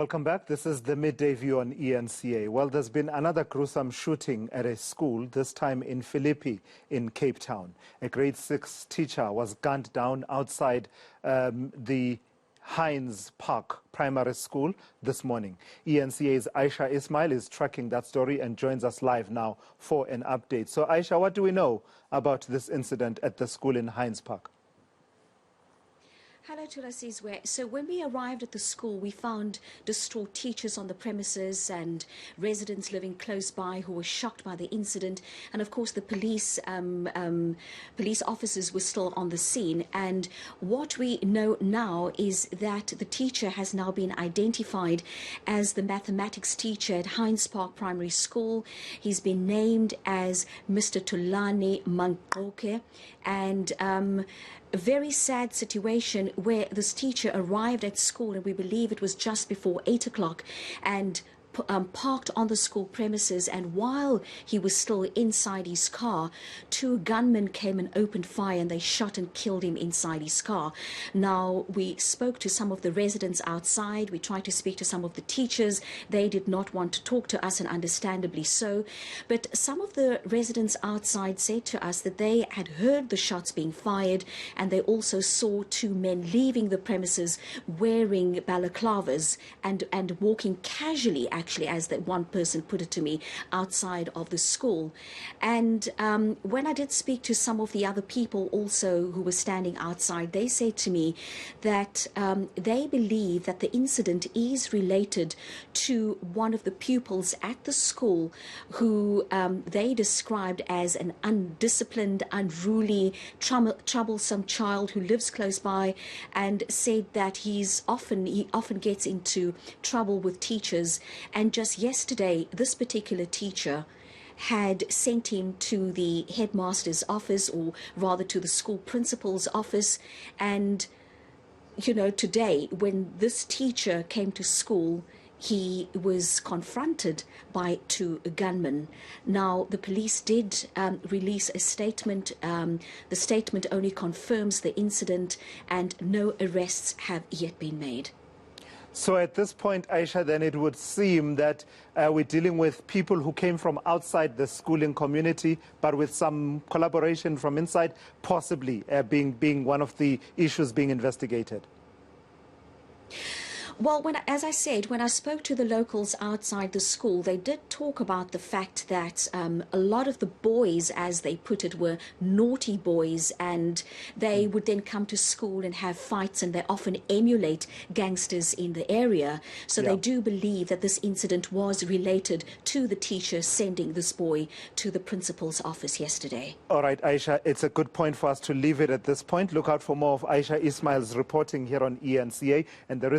Welcome back. This is the Midday View on eNCA. Well, there's been another gruesome shooting at a school, this time in Philippi in Cape Town. A grade 6 teacher was gunned down outside the Heinz Park primary school this morning. eNCA's Ayesha Ismail is tracking that story and joins us live now for an update. So, Ayesha, what do we know about this incident at the school in Heinz Park? Hello to Rasizwe. So when we arrived at the school, we found distraught teachers on the premises and residents living close by who were shocked by the incident. And of course, the police officers were still on the scene. And what we know now is that the teacher has now been identified as the mathematics teacher at Heinz Park Primary School. He's been named as Mr. Tulani Mankoke. And a very sad situation where this teacher arrived at school, and we believe it was just before 8 o'clock, and parked on the school premises, and while he was still inside his car, two gunmen came and opened fire, and they shot and killed him inside his car. Now, we spoke to some of the residents outside. We tried to speak to some of the teachers. They did not want to talk to us, and understandably so. But some of the residents outside said to us that they had heard the shots being fired, and they also saw two men leaving the premises wearing balaclavas and walking casually, actually, as that one person put it to me, outside of the school. And when I did speak to some of the other people also who were standing outside, they said to me that they believe that the incident is related to one of the pupils at the school who they described as an undisciplined, unruly, troublesome child who lives close by, and said that he often gets into trouble with teachers. And just yesterday, this particular teacher had sent him to the headmaster's office, or rather to the school principal's office. And, you know, today, when this teacher came to school, he was confronted by two gunmen. Now, the police did release a statement. The statement only confirms the incident, and no arrests have yet been made. So at this point, Ayesha, then it would seem that we're dealing with people who came from outside the schooling community, but with some collaboration from inside, possibly being one of the issues being investigated. Well, as I said, when I spoke to the locals outside the school, they did talk about the fact that a lot of the boys, as they put it, were naughty boys, and they would then come to school and have fights, and they often emulate gangsters in the area. So they do believe that this incident was related to the teacher sending this boy to the principal's office yesterday. All right, Ayesha, it's a good point for us to leave it at this point. Look out for more of Ayesha Ismail's reporting here on eNCA, and there is